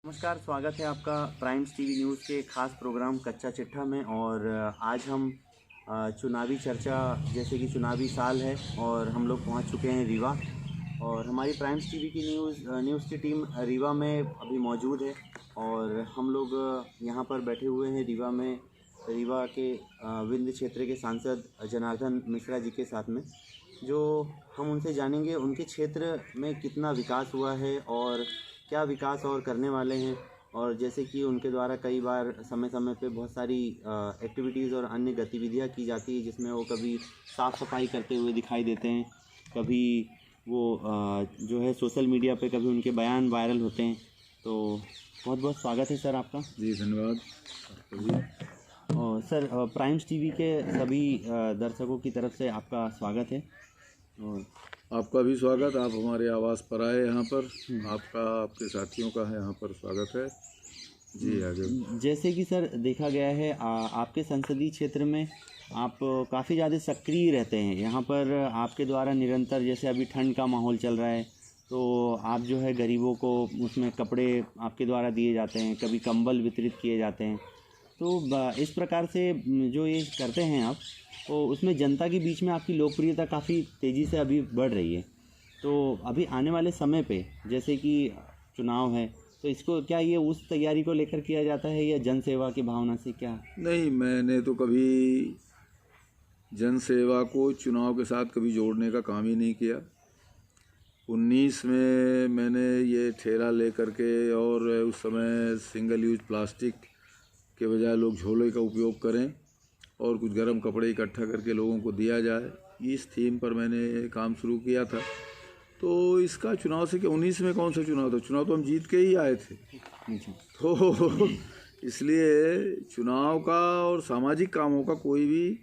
नमस्कार, स्वागत है आपका प्राइम्स टीवी न्यूज़ के ख़ास प्रोग्राम कच्चा चिट्ठा में। और आज हम चुनावी चर्चा, जैसे कि चुनावी साल है और हम लोग पहुंच चुके हैं रीवा। और हमारी प्राइम्स टीवी की न्यूज़ की टीम रीवा में अभी मौजूद है और हम लोग यहां पर बैठे हुए हैं रीवा के विंध्य क्षेत्र के सांसद जनार्दन मिश्रा जी के साथ में, जो हम उनसे जानेंगे उनके क्षेत्र में कितना विकास हुआ है और क्या विकास और करने वाले हैं। और जैसे कि उनके द्वारा कई बार समय समय पे बहुत सारी एक्टिविटीज़ और अन्य गतिविधियां की जाती है, जिसमें वो कभी साफ़ सफाई करते हुए दिखाई देते हैं, कभी वो जो है सोशल मीडिया पे कभी उनके बयान वायरल होते हैं। तो बहुत बहुत स्वागत है सर आपका। जी धन्यवाद। और सर, प्राइम्स टीवी के सभी दर्शकों की तरफ से आपका स्वागत है। और आपका भी स्वागत। आप हमारे आवास पर आए यहाँ पर, आपका आपके साथियों का है यहाँ पर स्वागत है जी। आगे जैसे कि सर देखा गया है आपके संसदीय क्षेत्र में आप काफ़ी ज़्यादा सक्रिय रहते हैं। यहाँ पर आपके द्वारा निरंतर, जैसे अभी ठंड का माहौल चल रहा है तो आप जो है गरीबों को उसमें कपड़े आपके द्वारा दिए जाते हैं, कभी कंबल वितरित किए जाते हैं। तो इस प्रकार से जो ये करते हैं आप, तो उसमें जनता के बीच में आपकी लोकप्रियता काफ़ी तेज़ी से अभी बढ़ रही है। तो अभी आने वाले समय पे जैसे कि चुनाव है, तो इसको क्या ये उस तैयारी को लेकर किया जाता है या जन सेवा की भावना से? क्या नहीं, मैंने तो कभी जन सेवा को चुनाव के साथ कभी जोड़ने का काम ही नहीं किया। 19 में मैंने ये ठेला लेकर के, और उस समय सिंगल यूज प्लास्टिक के बजाय लोग झोले का उपयोग करें और कुछ गर्म कपड़े इकट्ठा करके लोगों को दिया जाए, इस थीम पर मैंने काम शुरू किया था। तो इसका चुनाव से, कि 19 में कौन सा चुनाव था? चुनाव तो हम जीत के ही आए थे। तो इसलिए चुनाव का और सामाजिक कामों का कोई भी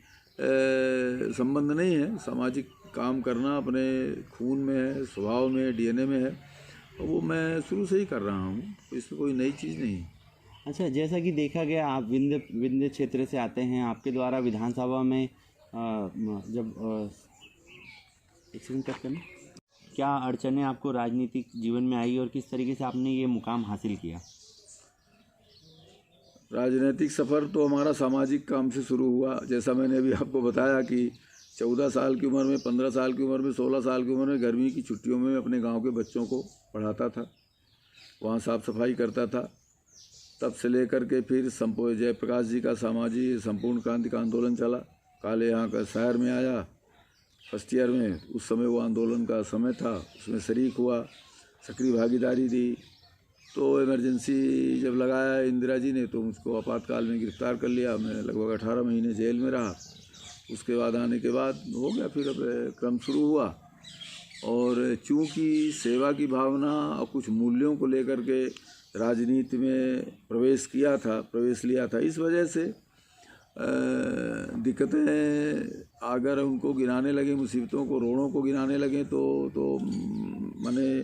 संबंध नहीं है। सामाजिक काम करना अपने खून में है, स्वभाव में, डीएनए में है, और वो मैं शुरू से ही कर रहा हूँ। इसमें कोई नई चीज़ नहीं है। अच्छा, जैसा कि देखा गया आप विंध्य क्षेत्र से आते हैं, आपके द्वारा विधानसभा में जब एक सेकंड कट करना, क्या अड़चनें आपको राजनीतिक जीवन में आई और किस तरीके से आपने ये मुकाम हासिल किया? राजनीतिक सफ़र तो हमारा सामाजिक काम से शुरू हुआ। जैसा मैंने अभी आपको बताया कि 14 साल की उम्र में, 15 साल की उम्र में, 16 साल की उम्र में गर्मी की छुट्टियों में अपने गांव के बच्चों को पढ़ाता था, वहाँ साफ़ सफाई करता था। तब से लेकर के फिर जयप्रकाश जी का सामाजिक संपूर्ण क्रांति का आंदोलन चला। काले यहाँ का शहर में आया फर्स्ट ईयर में, उस समय वो आंदोलन का समय था, उसमें शरीक हुआ, सक्रिय भागीदारी दी। तो इमरजेंसी जब लगाया इंदिरा जी ने, तो मुझको आपातकाल में गिरफ्तार कर लिया। मैं लगभग 18 महीने जेल में रहा। उसके बाद आने के बाद हो गया, फिर अब क्रम शुरू हुआ। और चूँकि सेवा की भावना और कुछ मूल्यों को लेकर के राजनीति में प्रवेश लिया था, इस वजह से दिक्कतें अगर उनको गिनाने लगे, मुसीबतों को, रोड़ों को गिनाने लगे तो माने,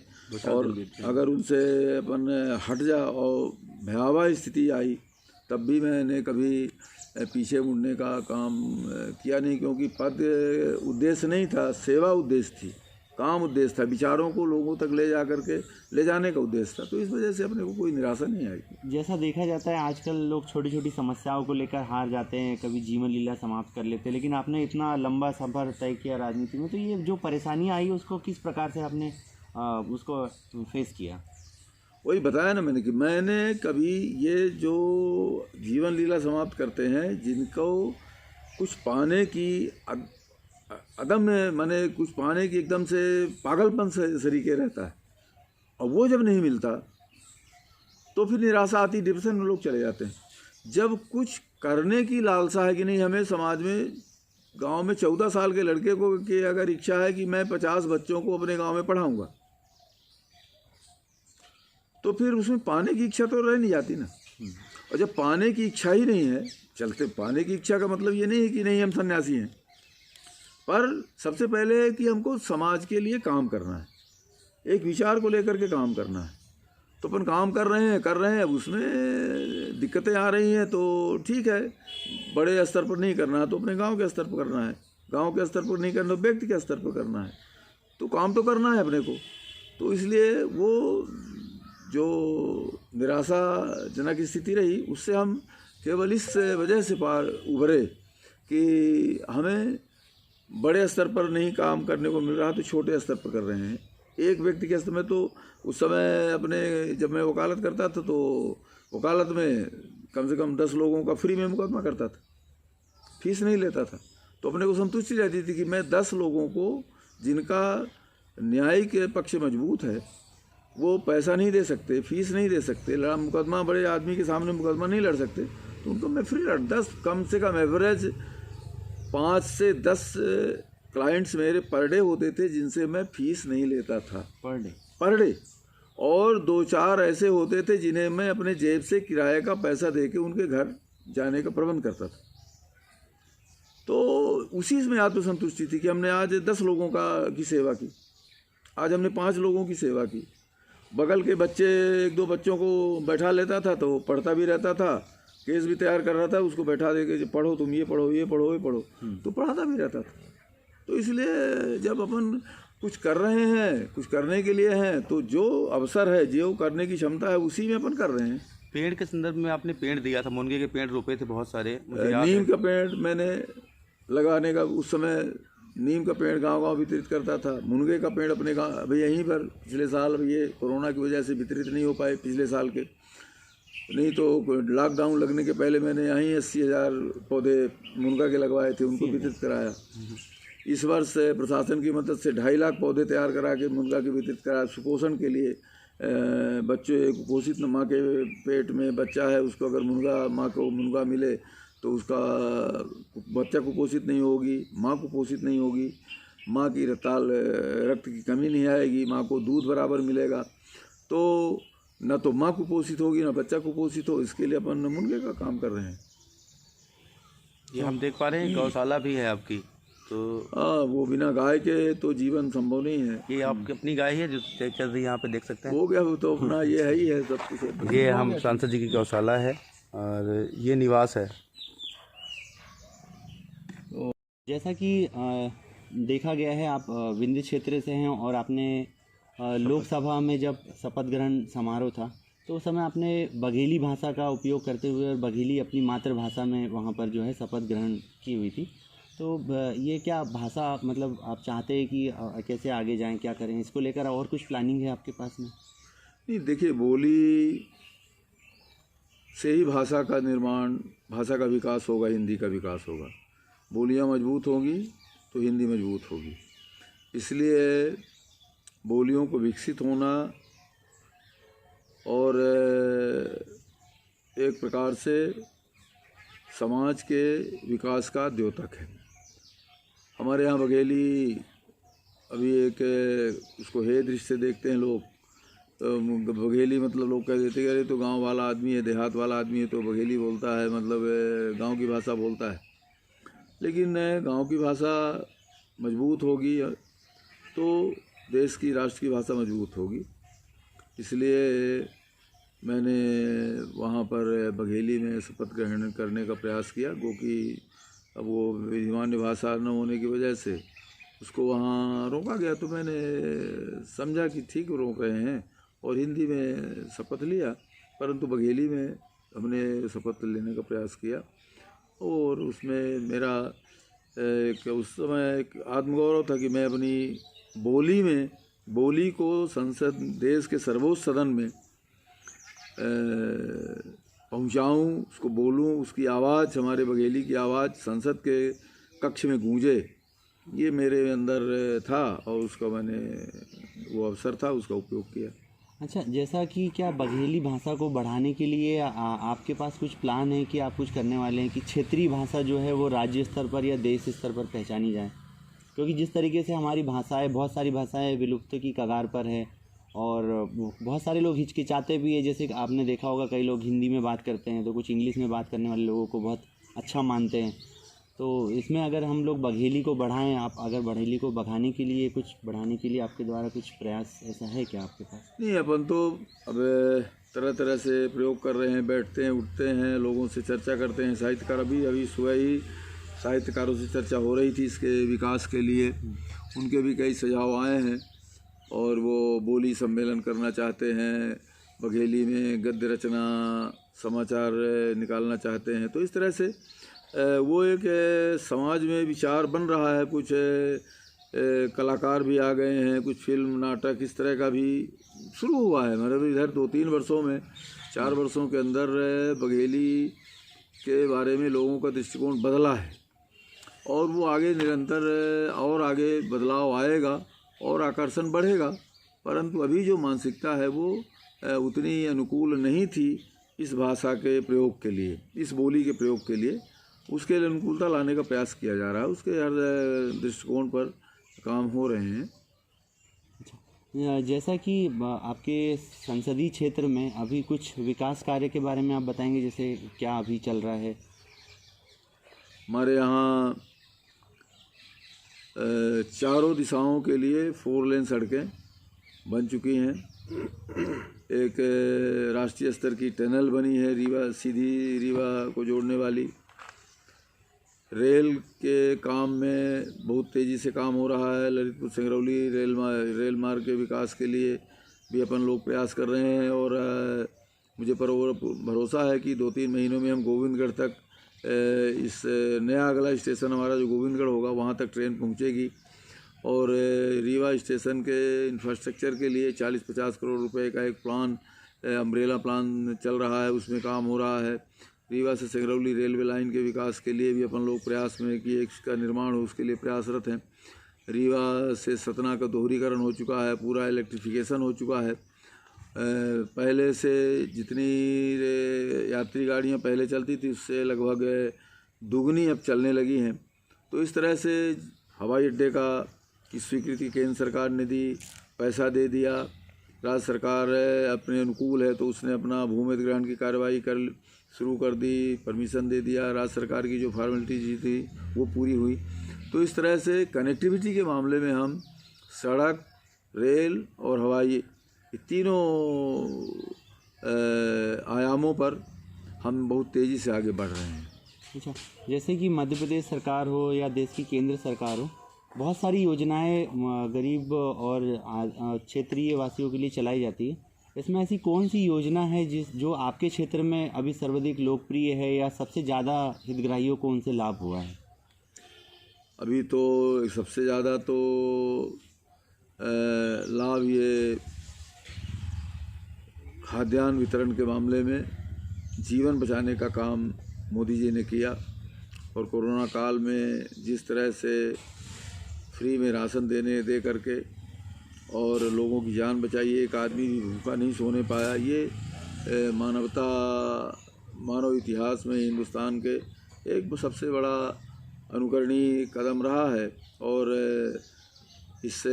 और अगर उनसे अपन हट जा और भयावह स्थिति आई, तब भी मैंने कभी पीछे मुड़ने का काम किया नहीं, क्योंकि पद उद्देश्य नहीं था, सेवा उद्देश्य थी, काम उद्देश्य था, विचारों को लोगों तक ले जाने का उद्देश्य था। तो इस वजह से अपने को कोई निराशा नहीं आई। जैसा देखा जाता है आजकल लोग छोटी छोटी समस्याओं को लेकर हार जाते हैं, कभी जीवन लीला समाप्त कर लेते हैं, लेकिन आपने इतना लंबा सफ़र तय किया राजनीति में, तो ये जो परेशानियाँ आई उसको किस प्रकार से आपने उसको फेस किया? वही बताया ना मैंने कि मैंने कभी ये जो जीवन लीला समाप्त करते हैं, जिनको कुछ पाने की अदम माने कुछ पाने की एकदम से पागलपन से सरीके रहता है, और वो जब नहीं मिलता तो फिर निराशा आती, डिप्रेशन में लोग चले जाते हैं। जब कुछ करने की लालसा है कि नहीं, हमें समाज में, गांव में 14 साल के लड़के को कि अगर इच्छा है कि मैं 50 बच्चों को अपने गांव में पढ़ाऊंगा, तो फिर उसमें पाने की इच्छा तो रह नहीं जाती ना। और जब पाने की इच्छा ही नहीं है, चलते पाने की इच्छा का मतलब ये नहीं है कि नहीं हम सन्यासी हैं, पर सबसे पहले है कि हमको समाज के लिए काम करना है, एक विचार को लेकर के काम करना है। तो अपन काम कर रहे हैं, उसमें दिक्कतें आ रही हैं, तो ठीक है, बड़े स्तर पर नहीं करना है तो अपने गांव के स्तर पर करना है, गांव के स्तर पर नहीं करना तो व्यक्ति के स्तर पर करना है। तो काम तो करना है अपने को। तो इसलिए वो जो निराशाजनक स्थिति रही उससे हम केवल इस वजह से पार उभरे कि हमें बड़े स्तर पर नहीं काम करने को मिल रहा तो छोटे स्तर पर कर रहे हैं। एक व्यक्ति के स्तर में तो उस समय अपने जब मैं वकालत करता था तो वकालत में कम से कम 10 लोगों का फ्री में मुकदमा करता था, फीस नहीं लेता था। तो अपने को संतुष्टि रहती थी कि मैं 10 लोगों को जिनका न्यायिक पक्ष मजबूत है वो पैसा नहीं दे सकते, फीस नहीं दे सकते, लड़ा मुकदमा बड़े आदमी के सामने मुकदमा नहीं लड़ सकते, तो उनको मैं फ्री लड़ 10 कम से कम एवरेज 5 से 10 क्लाइंट्स मेरे पर डे होते थे जिनसे मैं फीस नहीं लेता था पर डे। और 2-4 ऐसे होते थे जिन्हें मैं अपने जेब से किराए का पैसा दे के उनके घर जाने का प्रबंध करता था। तो उसी में आत्मसंतुष्टि थी कि हमने आज 10 लोगों की सेवा की, आज हमने 5 लोगों की सेवा की। बगल के बच्चे 1-2 बच्चों को बैठा लेता था तो पढ़ता भी रहता था, केस भी तैयार कर रहा था, उसको बैठा दे के पढ़ो तुम ये पढ़ो ये पढ़ो ये पढ़ो, तो पढ़ाता भी रहता था। तो इसलिए जब अपन कुछ कर रहे हैं, कुछ करने के लिए हैं, तो जो अवसर है, जो करने की क्षमता है उसी में अपन कर रहे हैं। पेड़ के संदर्भ में आपने पेड़ दिया था, मुनगे के पेड़ रोपे थे बहुत सारे, नीम का पेड़ मैंने लगाने का उस समय नीम का पेड़ गांव-गांव वितरित करता था। मुनगे का पेड़ अपने गाँव अभी यहीं पर पिछले साल, ये कोरोना की वजह से वितरित नहीं हो पाए पिछले साल के, नहीं तो लॉकडाउन लगने के पहले मैंने यहीं 80,000 पौधे मुनगा के लगवाए थे, उनको वितरित कराया। इस वर्ष प्रशासन की मदद से 2.5 लाख पौधे तैयार करा के मुनगा के वितरित कराया। सुपोषण के लिए बच्चे, कुपोषित माँ के पेट में बच्चा है, उसको अगर माँ को मुनगा मिले तो उसका बच्चा कुपोषित नहीं होगी, माँ कुपोषित नहीं होगी, माँ की रक्त की कमी नहीं आएगी, माँ को दूध बराबर मिलेगा, तो न तो माँ कुपोषित होगी न बच्चा कुपोषित हो। इसके लिए अपन मुनगे का काम कर रहे हैं। ये हम देख पा रहे हैं गौशाला भी है आपकी, तो हाँ, वो बिना गाय के तो जीवन संभव नहीं है। ये आपकी अपनी गाय है जो चल रही है, यहाँ पे देख सकते हैं। वो क्या, वो तो अपना ये है ही है सब कुछ। ये हम सांसद जी की गौशाला है और ये निवास है। जैसा कि देखा गया है, आप विंध्य क्षेत्र से हैं और आपने लोकसभा में जब शपथ ग्रहण समारोह था तो उस समय आपने बघेली भाषा का उपयोग करते हुए और बघेली अपनी मातृभाषा में वहाँ पर जो है शपथ ग्रहण की हुई थी। तो ये क्या भाषा, मतलब आप चाहते हैं कि कैसे आगे जाएं, क्या करें, इसको लेकर और कुछ प्लानिंग है आपके पास में? नहीं, देखिए, बोली से ही भाषा का निर्माण, भाषा का विकास होगा, हिंदी का विकास होगा। बोलियां मजबूत होंगी तो हिंदी मजबूत होगी। इसलिए बोलियों को विकसित होना और एक प्रकार से समाज के विकास का द्योतक है। हमारे यहाँ बघेली अभी एक उसको हे दृष्टि से देखते हैं लोग, तो बघेली मतलब लोग कह देते हैं अरे तो गांव वाला आदमी है, देहात वाला आदमी है तो बघेली बोलता है, मतलब गांव की भाषा बोलता है। लेकिन गांव की भाषा मजबूत होगी तो देश की, राष्ट्र की भाषा मजबूत होगी। इसलिए मैंने वहाँ पर बघेली में शपथ ग्रहण करने का प्रयास किया, क्योंकि अब वो विधिमान्य भाषा न होने की वजह से उसको वहाँ रोका गया। तो मैंने समझा कि ठीक रोक रहे हैं और हिंदी में शपथ लिया, परंतु बघेली में हमने शपथ लेने का प्रयास किया। और उसमें मेरा एक उस समय एक आत्मगौरव था कि मैं अपनी बोली को संसद, देश के सर्वोच्च सदन में पहुंचाऊं, उसको बोलूं, उसकी आवाज़, हमारे बघेली की आवाज़ संसद के कक्ष में गूंजे, ये मेरे अंदर था और उसका मैंने, वो अवसर था, उसका उपयोग किया। अच्छा, जैसा कि क्या बघेली भाषा को बढ़ाने के लिए आपके पास कुछ प्लान है कि आप कुछ करने वाले हैं कि क्षेत्रीय भाषा जो है वो राज्य स्तर पर या देश स्तर पर पहचानी जाए? क्योंकि जिस तरीके से हमारी भाषाएं, बहुत सारी भाषाएं विलुप्त की कगार पर है और बहुत सारे लोग हिचकिचाते भी है। जैसे आपने देखा होगा कई लोग हिंदी में बात करते हैं तो कुछ इंग्लिश में बात करने वाले लोगों को बहुत अच्छा मानते हैं। तो इसमें अगर हम लोग बघेली को बढ़ाएं, आप अगर बघेली को बढ़ाने के लिए, कुछ बढ़ाने के लिए आपके द्वारा कुछ प्रयास ऐसा है क्या आपके पास? नहीं, अपन तो अब तरह तरह से प्रयोग कर रहे हैं, बैठते हैं, उठते हैं, लोगों से चर्चा करते हैं। साहित्यकार, अभी सुबह ही साहित्यकारों से चर्चा हो रही थी इसके विकास के लिए, उनके भी कई सुझाव आए हैं और वो बोली सम्मेलन करना चाहते हैं, बघेली में गद्य रचना, समाचार निकालना चाहते हैं। तो इस तरह से वो एक समाज में विचार बन रहा है। कुछ कलाकार भी आ गए हैं, कुछ फिल्म नाटक इस तरह का भी शुरू हुआ है। मतलब इधर 2-3 वर्षों में, 4 वर्षों के अंदर बघेली के बारे में लोगों का दृष्टिकोण बदला है और वो आगे निरंतर और आगे बदलाव आएगा और आकर्षण बढ़ेगा। परंतु अभी जो मानसिकता है वो उतनी अनुकूल नहीं थी इस भाषा के प्रयोग के लिए, इस बोली के प्रयोग के लिए। उसके लिए अनुकूलता लाने का प्रयास किया जा रहा है, उसके हर दृष्टिकोण पर काम हो रहे हैं। जैसा कि आपके संसदीय क्षेत्र में अभी कुछ विकास कार्य के बारे में आप बताएंगे, जैसे क्या अभी चल रहा है? हमारे यहाँ चारों दिशाओं के लिए 4 लेन सड़कें बन चुकी हैं। एक राष्ट्रीय स्तर की टनल बनी है रीवा, सीधी रीवा को जोड़ने वाली। रेल के काम में बहुत तेज़ी से काम हो रहा है। ललितपुर सिंगरौली रेल मार्ग के विकास के लिए भी अपन लोग प्रयास कर रहे हैं और मुझे भरोसा है कि 2-3 महीनों में हम गोविंदगढ़ तक इस नया अगला स्टेशन हमारा जो गोविंदगढ़ होगा वहाँ तक ट्रेन पहुँचेगी। और रीवा स्टेशन के इंफ्रास्ट्रक्चर के लिए 40-50 करोड़ रुपए का एक प्लान, अम्ब्रेला प्लान चल रहा है, उसमें काम हो रहा है। रीवा से सिंगरौली रेलवे लाइन के विकास के लिए भी अपन लोग प्रयास में कि इसका निर्माण हो, उसके लिए प्रयासरत हैं। रीवा से सतना का दोहरीकरण हो चुका है, पूरा इलेक्ट्रिफिकेशन हो चुका है। पहले से जितनी यात्री गाड़ियां पहले चलती थी उससे लगभग दुगनी अब चलने लगी हैं। तो इस तरह से हवाई अड्डे की स्वीकृति केंद्र सरकार ने दी, पैसा दे दिया। राज्य सरकार अपने अनुकूल है तो उसने अपना भूमि अधिग्रहण की कार्रवाई शुरू कर दी, परमिशन दे दिया। राज्य सरकार की जो फॉर्मेलिटी थी वो पूरी हुई। तो इस तरह से कनेक्टिविटी के मामले में हम सड़क, रेल और हवाई तीनों आयामों पर हम बहुत तेज़ी से आगे बढ़ रहे हैं। अच्छा, जैसे कि मध्य प्रदेश सरकार हो या देश की केंद्र सरकार हो, बहुत सारी योजनाएं गरीब और क्षेत्रीय वासियों के लिए चलाई जाती है। इसमें ऐसी कौन सी योजना है जो आपके क्षेत्र में अभी सर्वाधिक लोकप्रिय है या सबसे ज़्यादा हितग्राहियों को उनसे लाभ हुआ है? अभी तो सबसे ज़्यादा तो लाभ ये खाद्यान्न वितरण के मामले में जीवन बचाने का काम मोदी जी ने किया। और कोरोना काल में जिस तरह से फ्री में राशन दे करके और लोगों की जान बचाई, एक आदमी भी भूखा नहीं सोने पाया। ये मानव इतिहास में हिंदुस्तान के एक सबसे बड़ा अनुकरणीय कदम रहा है। और इससे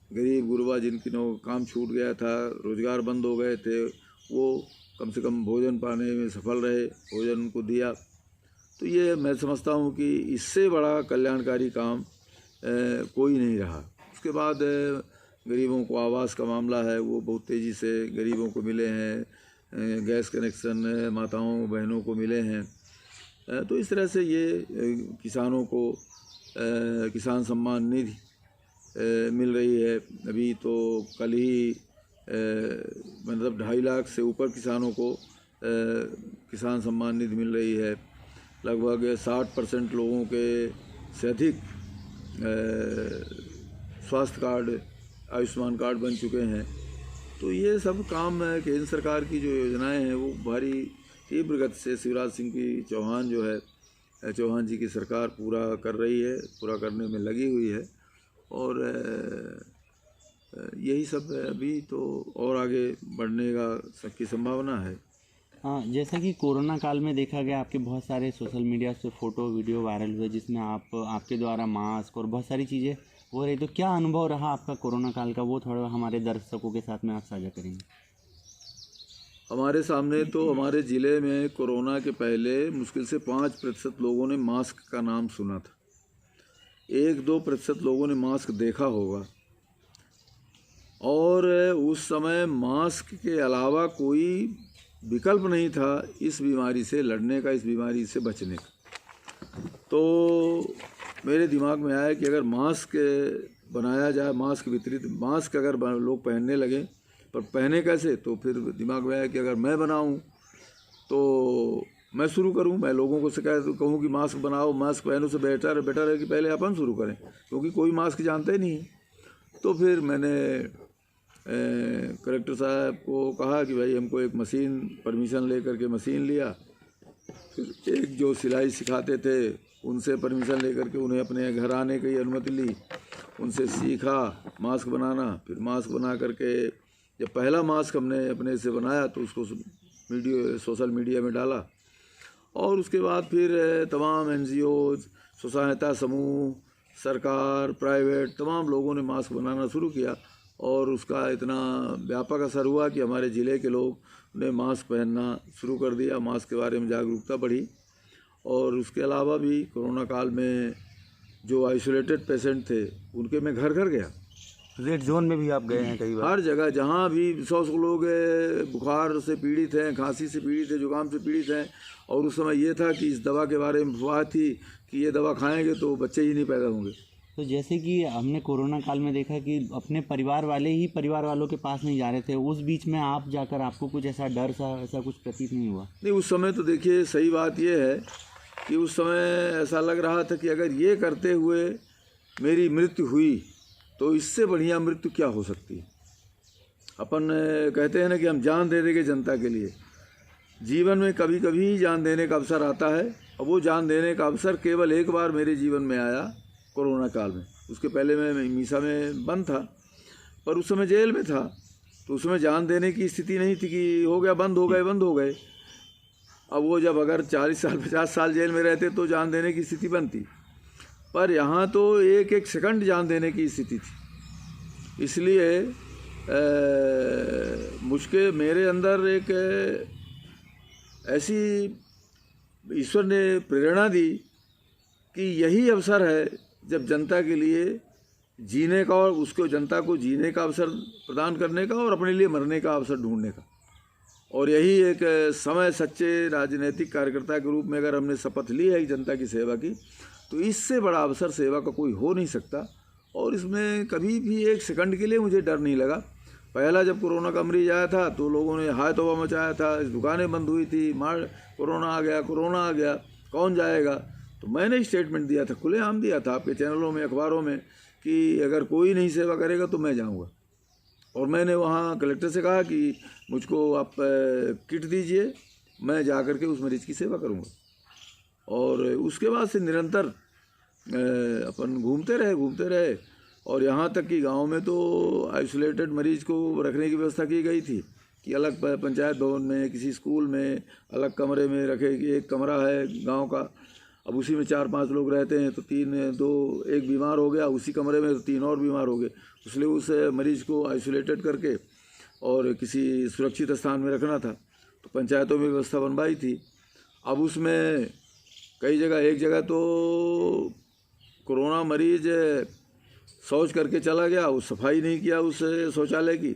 गरीब गुरबा जिनकी काम छूट गया था, रोज़गार बंद हो गए थे, वो कम से कम भोजन पाने में सफल रहे, भोजन उनको दिया। तो ये मैं समझता हूँ कि इससे बड़ा कल्याणकारी काम कोई नहीं रहा। उसके बाद गरीबों को आवास का मामला है, वो बहुत तेज़ी से गरीबों को मिले हैं। गैस कनेक्शन माताओं बहनों को मिले हैं। तो इस तरह से ये किसानों को किसान सम्मान निधि मिल रही है। अभी तो कल ही मतलब 2.5 लाख से ऊपर किसानों को किसान सम्मान निधि मिल रही है। लगभग 60% लोगों के से अधिक स्वास्थ्य कार्ड, आयुष्मान कार्ड बन चुके हैं। तो ये सब काम केंद्र सरकार की जो योजनाएं हैं वो भारी तीव्र गति से शिवराज सिंह चौहान जी की सरकार पूरा कर रही है, पूरा करने में लगी हुई है। और यही सब है। अभी तो और आगे बढ़ने का सबकी संभावना है। हाँ, जैसा कि कोरोना काल में देखा गया, आपके बहुत सारे सोशल मीडिया से फ़ोटो वीडियो वायरल हुए जिसमें आपके द्वारा मास्क और बहुत सारी चीज़ें हो रही। तो क्या अनुभव रहा आपका कोरोना काल का, वो थोड़ा हमारे दर्शकों के साथ में आप साझा करेंगे? हमारे सामने तो हमारे ज़िले में कोरोना के पहले मुश्किल से 5% लोगों ने मास्क का नाम सुना था। 1-2% लोगों ने मास्क देखा होगा। और उस समय मास्क के अलावा कोई विकल्प नहीं था इस बीमारी से लड़ने का, इस बीमारी से बचने का। तो मेरे दिमाग में आया कि अगर मास्क बनाया जाए, मास्क वितरित, मास्क अगर लोग पहनने लगे, पर पहने कैसे, तो फिर दिमाग में आया कि अगर मैं बनाऊं तो मैं शुरू करूं, मैं लोगों को शिकायत कहूं कि मास्क बनाओ, मास्क पहनो, से बेटर है कि पहले अपन शुरू करें, क्योंकि कोई मास्क जानता ही नहीं। तो फिर मैंने कलेक्टर साहब को कहा कि भाई हमको एक मशीन, परमिशन लेकर के मशीन लिया। फिर एक जो सिलाई सिखाते थे उनसे परमिशन लेकर के उन्हें अपने घर आने की अनुमति ली, उनसे सीखा मास्क बनाना। फिर मास्क बना करके जब पहला मास्क हमने अपने से बनाया तो उसको सोशल मीडिया में डाला, और उसके बाद फिर तमाम NGOs, स्व सहायता समूह, सरकार, प्राइवेट, तमाम लोगों ने मास्क बनाना शुरू किया, और उसका इतना व्यापक असर हुआ कि हमारे ज़िले के लोग ने मास्क पहनना शुरू कर दिया, मास्क के बारे में जागरूकता बढ़ी। और उसके अलावा भी कोरोना काल में जो आइसोलेटेड पेशेंट थे उनके मैं घर घर गया। रेड जोन में भी आप गए हैं कई बार? हर जगह जहाँ भी 100 लोग बुखार से पीड़ित हैं, खांसी से पीड़ित हैं, जुकाम से पीड़ित हैं, और उस समय ये था कि इस दवा के बारे में अफवाह थी कि ये दवा खाएंगे तो बच्चे ही नहीं पैदा होंगे। तो जैसे कि हमने कोरोना काल में देखा कि अपने परिवार वाले ही परिवार वालों के पास नहीं जा रहे थे, उस बीच में आप जाकर आपको कुछ ऐसा डर सा ऐसा कुछ प्रतीत नहीं हुआ? नहीं, उस समय तो देखिए सही बात ये है कि उस समय ऐसा लग रहा था कि अगर ये करते हुए मेरी मृत्यु हुई तो इससे बढ़िया मृत्यु क्या हो सकती है। अपन कहते हैं ना कि हम जान दे देंगे जनता के लिए। जीवन में कभी कभी जान देने का अवसर आता है, और वो जान देने का अवसर केवल एक बार मेरे जीवन में आया कोरोना काल में। उसके पहले मैं मीसा में बंद था, पर उस समय जेल में था, तो उस समय जान देने की स्थिति नहीं थी कि हो गया बंद हो गए। अब वो जब अगर 40 साल 50 साल जेल में रहते तो जान देने की स्थिति बनती, पर यहाँ तो एक एक सेकंड जान देने की स्थिति थी। इसलिए मुझके मेरे अंदर एक ऐसी ईश्वर ने प्रेरणा दी कि यही अवसर है जब जनता के लिए जीने का, और उसको जनता को जीने का अवसर प्रदान करने का, और अपने लिए मरने का अवसर ढूंढने का। और यही एक समय सच्चे राजनीतिक कार्यकर्ता के रूप में अगर हमने शपथ ली है जनता की सेवा की, तो इससे बड़ा अवसर सेवा का कोई हो नहीं सकता। और इसमें कभी भी एक सेकंड के लिए मुझे डर नहीं लगा। पहला जब कोरोना का मरीज आया था तो लोगों ने हाय तौबा मचाया था, इस दुकानें बंद हुई थी, मार कोरोना आ गया, कौन जाएगा। तो मैंने स्टेटमेंट दिया था, खुलेआम दिया था आपके चैनलों में, अखबारों में, कि अगर कोई नहीं सेवा करेगा तो मैं जाऊँगा। और मैंने वहाँ कलेक्टर से कहा कि मुझको आप किट दीजिए, मैं जा कर के उस मरीज़ की सेवा करूँगा। और उसके बाद से निरंतर अपन घूमते रहे, और यहाँ तक कि गांव में तो आइसोलेटेड मरीज़ को रखने की व्यवस्था की गई थी कि अलग पंचायत भवन में, किसी स्कूल में अलग कमरे में रखे। एक कमरा है गांव का, अब उसी में 4-5 लोग रहते हैं, तो एक बीमार हो गया उसी कमरे में, तो 3 और बीमार हो गए। इसलिए उस मरीज़ को आइसोलेटेड करके और किसी सुरक्षित स्थान में रखना था, तो पंचायतों में व्यवस्था बनवाई थी। अब उसमें कई जगह, एक जगह तो कोरोना मरीज शौच करके चला गया, उस सफाई नहीं किया उस शौचालय की,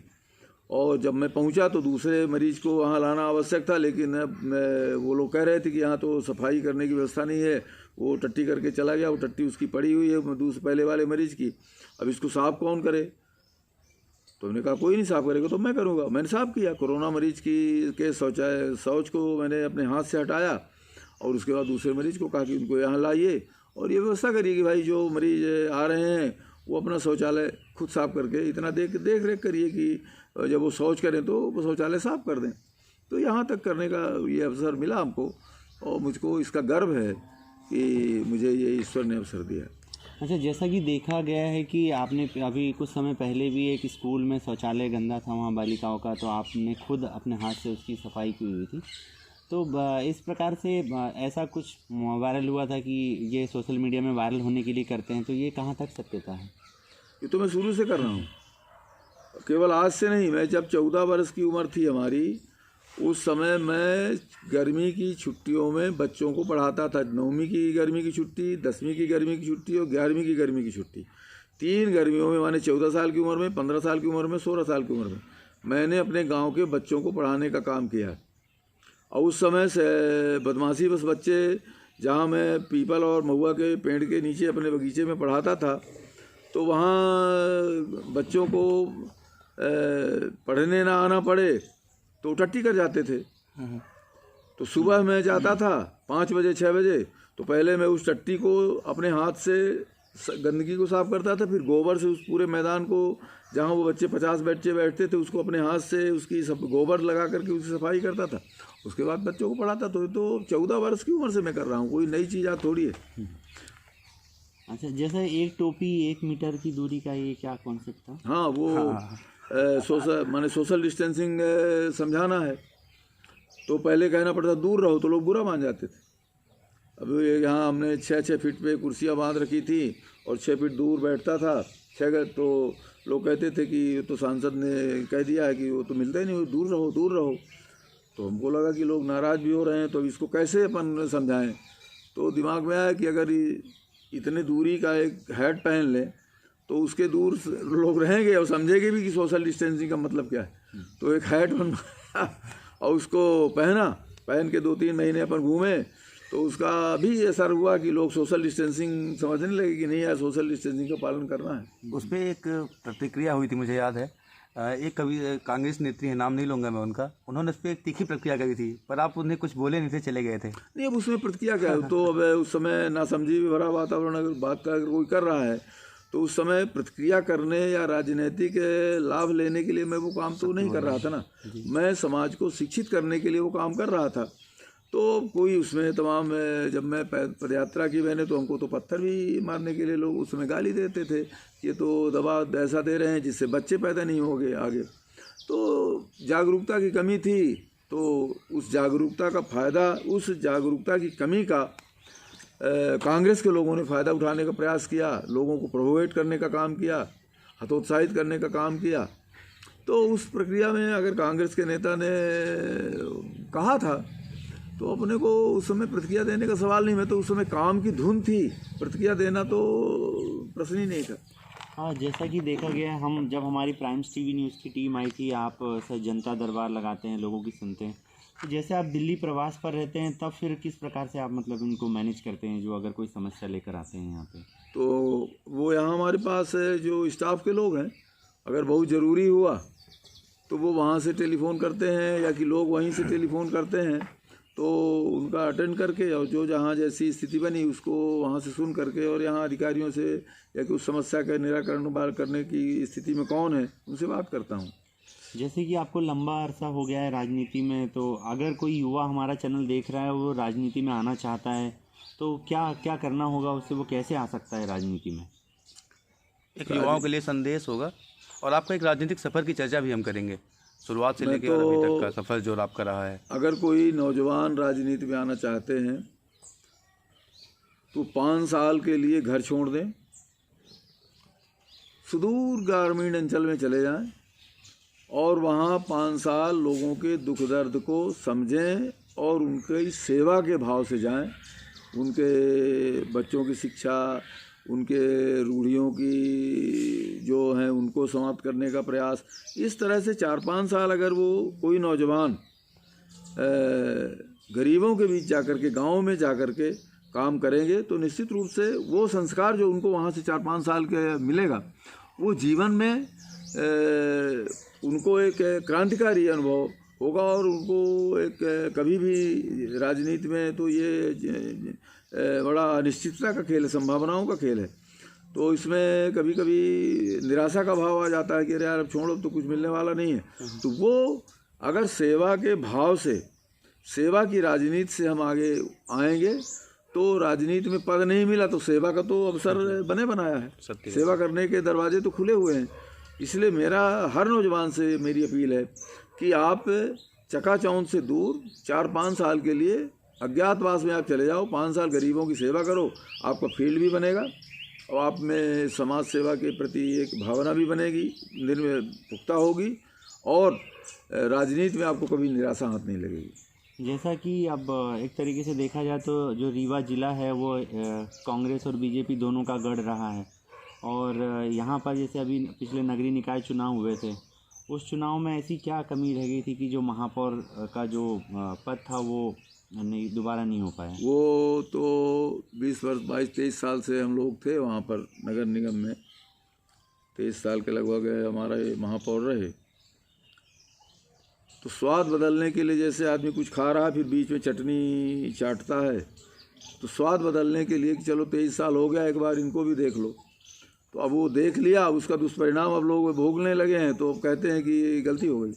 और जब मैं पहुंचा तो दूसरे मरीज को वहां लाना आवश्यक था, लेकिन वो लोग कह रहे थे कि यहाँ तो सफाई करने की व्यवस्था नहीं है, वो टट्टी करके चला गया, वो टट्टी उसकी पड़ी हुई है दूसरे पहले वाले मरीज की, अब इसको साफ कौन करे। तो मैंने कहा कोई नहीं साफ करेगा तो मैं करूँगा। मैंने साफ किया, कोरोना मरीज के शौच को मैंने अपने हाथ से हटाया, और उसके बाद दूसरे मरीज को कहा कि उनको यहाँ लाइए और ये व्यवस्था करिए कि भाई जो मरीज आ रहे हैं वो अपना शौचालय खुद साफ करके, इतना देख रेख करिए कि जब वो शौच करें तो वो शौचालय साफ कर दें। तो यहाँ तक करने का ये अवसर मिला हमको, और मुझको इसका गर्व है कि मुझे ये ईश्वर ने अवसर दिया। अच्छा, जैसा कि देखा गया है कि आपने अभी कुछ समय पहले भी एक स्कूल में शौचालय गंदा था वहाँ बालिकाओं का, तो आपने खुद अपने हाथ से उसकी सफाई की हुई थी। तो इस प्रकार से ऐसा कुछ वायरल हुआ था कि ये सोशल मीडिया में वायरल होने के लिए करते हैं, तो ये कहाँ तक सत्यता है? ये तो मैं शुरू से कर रहा हूँ, केवल आज से नहीं। मैं जब 14 वर्ष की उम्र थी हमारी, उस समय मैं गर्मी की छुट्टियों में बच्चों को पढ़ाता था। 9वीं की गर्मी की छुट्टी, 10वीं की गर्मी की छुट्टी और 11वीं की गर्मी की छुट्टी, 3 गर्मियों में, माने 14 साल की उम्र में, 15 साल की उम्र में, 16 साल की उम्र में मैंने अपने गांव के बच्चों को पढ़ाने का काम किया। और उस समय से बदमाशी बस बच्चे, जहाँ मैं पीपल और महुआ के पेड़ के नीचे अपने बगीचे में पढ़ाता था, तो वहाँ बच्चों को पढ़ने ना आना पड़े तो टट्टी कर जाते थे। तो सुबह मैं जाता था 5 बजे 6 बजे, तो पहले मैं उस टट्टी को अपने हाथ से गंदगी को साफ करता था, फिर गोबर से उस पूरे मैदान को जहाँ वो बच्चे 50 बच्चे बैठते थे उसको अपने हाथ से उसकी सब गोबर लगा करके उसकी सफाई करता था। उसके बाद बच्चों को पढ़ाता। तो 14 वर्ष की उम्र से मैं कर रहा हूँ, कोई नई चीज़ आज थोड़ी है। अच्छा, जैसे एक टोपी 1 मीटर की दूरी का ये क्या कॉन्सेप्ट था? हाँ, वो सोशल डिस्टेंसिंग समझाना है। तो पहले कहना पड़ता दूर रहो, तो लोग बुरा मान जाते थे। अब यहाँ हमने 6-6 फीट पे कुर्सियाँ बांध रखी थी और 6 फीट दूर बैठता था 6, तो लोग कहते थे कि तो सांसद ने कह दिया है कि वो तो मिलता ही नहीं, दूर रहो दूर रहो। तो हमको लगा कि लोग नाराज़ भी हो रहे हैं, तो इसको कैसे अपन समझाएं। तो दिमाग में आया कि अगर इतने दूरी का एक हैट पहन लें तो उसके दूर लोग रहेंगे और समझेंगे भी कि सोशल डिस्टेंसिंग का मतलब क्या है। तो एक हैट बनवाया और उसको पहन के 2-3 महीने अपन घूमे, तो उसका भी असर हुआ कि लोग सोशल डिस्टेंसिंग समझने लगे कि नहीं यार, सोशल डिस्टेंसिंग का पालन करना है। उस पर एक प्रतिक्रिया हुई थी, मुझे याद है। एक कवि कांग्रेस नेत्री है, नाम नहीं लूँगा मैं उनका, उन्होंने उस पर एक तीखी प्रतिक्रिया करी थी, पर आप उन्हें कुछ बोले नहीं थे, चले गए थे। नहीं, अब उसमें प्रतिक्रिया क्या है। तो अब उस समय नासमझी भी भरा वातावरण अगर बात का कोई कर रहा है तो उस समय प्रतिक्रिया करने या राजनीतिक लाभ लेने के लिए मैं वो काम तो नहीं कर रहा था ना। मैं समाज को शिक्षित करने के लिए वो काम कर रहा था। तो कोई उसमें तमाम, जब मैं पदयात्रा की मैंने, तो हमको तो पत्थर भी मारने के लिए लोग उस समय गाली देते थे कि ये तो दबाव ऐसा दे रहे हैं जिससे बच्चे पैदा नहीं होंगे आगे। तो जागरूकता की कमी थी। तो उस जागरूकता का फ़ायदा, उस जागरूकता की कमी का कांग्रेस के लोगों ने फ़ायदा उठाने का प्रयास किया, लोगों को प्रोवोकेट करने का काम किया, हतोत्साहित करने का काम किया। तो उस प्रक्रिया में अगर कांग्रेस के नेता ने कहा था तो अपने को उस समय प्रतिक्रिया देने का सवाल नहीं। मैं तो उस समय काम की धुन थी, प्रतिक्रिया देना तो प्रश्न ही नहीं था। हाँ, जैसा कि देखा गया, हम जब हमारी प्राइम्स टीवी न्यूज़ की टीम आई थी, आप सर जनता दरबार लगाते हैं, लोगों की सुनते हैं, तो जैसे आप दिल्ली प्रवास पर रहते हैं तब फिर किस प्रकार से आप मतलब इनको मैनेज करते हैं, जो अगर कोई समस्या लेकर आते हैं यहाँ पे? तो वो यहाँ हमारे पास जो स्टाफ के लोग हैं, अगर बहुत ज़रूरी हुआ तो वो वहाँ से टेलीफ़ोन करते हैं या कि लोग वहीं से टेलीफ़ोन करते हैं, तो उनका अटेंड करके और जो जहाँ जैसी स्थिति बनी उसको वहाँ से सुन करके, और यहाँ अधिकारियों से या कि उस समस्या का निराकरण करने की स्थिति में कौन है उनसे बात करता हूँ। जैसे कि आपको लंबा अरसा हो गया है राजनीति में, तो अगर कोई युवा हमारा चैनल देख रहा है, वो राजनीति में आना चाहता है, तो क्या क्या करना होगा उससे, वो कैसे आ सकता है राजनीति में? एक युवाओं के लिए संदेश होगा, और आपका एक राजनीतिक सफ़र की चर्चा भी हम करेंगे, शुरुआत से लेकर अभी तक का सफ़र जो आपका रहा है। अगर कोई नौजवान राजनीति में आना चाहते हैं तो 5 साल के लिए घर छोड़ दें, सुदूर ग्रामीण अंचल में चले जाएं और वहाँ 5 साल लोगों के दुख दर्द को समझें और उनकी सेवा के भाव से जाएं। उनके बच्चों की शिक्षा, उनके रूढ़ियों की जो हैं उनको समाप्त करने का प्रयास, इस तरह से 4-5 साल अगर वो कोई नौजवान गरीबों के बीच जाकर के, गाँव में जाकर के काम करेंगे, तो निश्चित रूप से वो संस्कार जो उनको वहाँ से 4-5 साल के मिलेगा, वो जीवन में उनको एक क्रांतिकारी अनुभव होगा। और उनको एक कभी भी राजनीति में तो ये बड़ा अनिश्चितता का खेल है, संभावनाओं का खेल है। तो इसमें कभी कभी निराशा का भाव आ जाता है कि अरे यार अब छोड़ो, तो कुछ मिलने वाला नहीं है। तो वो अगर सेवा के भाव से, सेवा की राजनीति से हम आगे आएंगे, तो राजनीति में पद नहीं मिला तो सेवा का तो अवसर बने बनाया है, सेवा करने के दरवाजे तो खुले हुए हैं। इसलिए मेरा हर नौजवान से मेरी अपील है कि आप चकाचौंध से दूर 4-5 साल के लिए अज्ञातवास में आप चले जाओ, 5 साल गरीबों की सेवा करो, आपका फील्ड भी बनेगा और आप में समाज सेवा के प्रति एक भावना भी बनेगी, पुख्ता होगी, और राजनीति में आपको कभी निराशा हाथ नहीं लगेगी। जैसा कि अब एक तरीके से देखा जाए तो जो रीवा ज़िला है वो कांग्रेस और बीजेपी दोनों का गढ़ रहा है, और यहाँ पर जैसे अभी पिछले नगरीय निकाय चुनाव हुए थे, उस चुनाव में ऐसी क्या कमी रह गई थी कि जो महापौर का जो पद था वो दोबारा नहीं हो पाया? वो तो 20 वर्ष 22-23 साल से हम लोग थे वहाँ पर नगर निगम में, 23 साल के लगभग हमारा ये महापौर रहे। तो स्वाद बदलने के लिए, जैसे आदमी कुछ खा रहा है फिर बीच में चटनी चाटता है, तो स्वाद बदलने के लिए कि चलो 23 साल हो गया, एक बार इनको भी देख लो। तो अब वो देख लिया, उसका दुष्परिणाम अब लोग भोगने लगे हैं, तो अब कहते हैं कि ये गलती हो गई।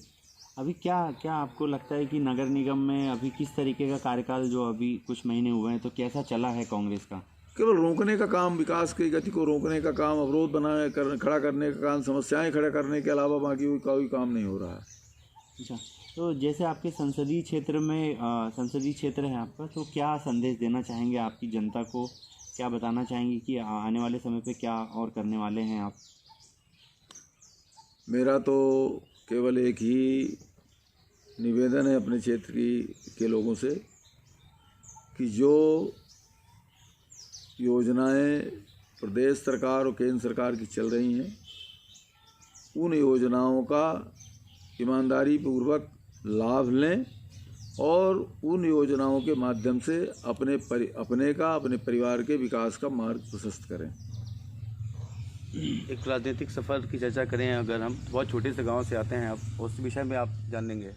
अभी क्या क्या आपको लगता है कि नगर निगम में अभी किस तरीके का कार्यकाल जो अभी कुछ महीने हुए हैं तो कैसा चला है कांग्रेस का? केवल रोकने का काम, विकास की गति को रोकने का काम, अवरोध खड़ा करने का काम, समस्याएं खड़ा करने के अलावा बाकी कोई काम नहीं हो रहा है। अच्छा, तो जैसे आपके संसदीय क्षेत्र में संसदीय क्षेत्र है आपका, तो क्या संदेश देना चाहेंगे आपकी जनता को? क्या बताना चाहेंगे कि आने वाले समय पे क्या और करने वाले हैं आप? मेरा तो केवल एक ही निवेदन है अपने क्षेत्र के लोगों से कि जो योजनाएं प्रदेश सरकार और केंद्र सरकार की चल रही हैं, उन योजनाओं का ईमानदारी पूर्वक लाभ लें और उन योजनाओं के माध्यम से अपने परिवार के विकास का मार्ग प्रशस्त करें। एक राजनीतिक सफ़र की चर्चा करें अगर हम, बहुत छोटे से गांव से आते हैं आप, उस विषय में आप जान लेंगे।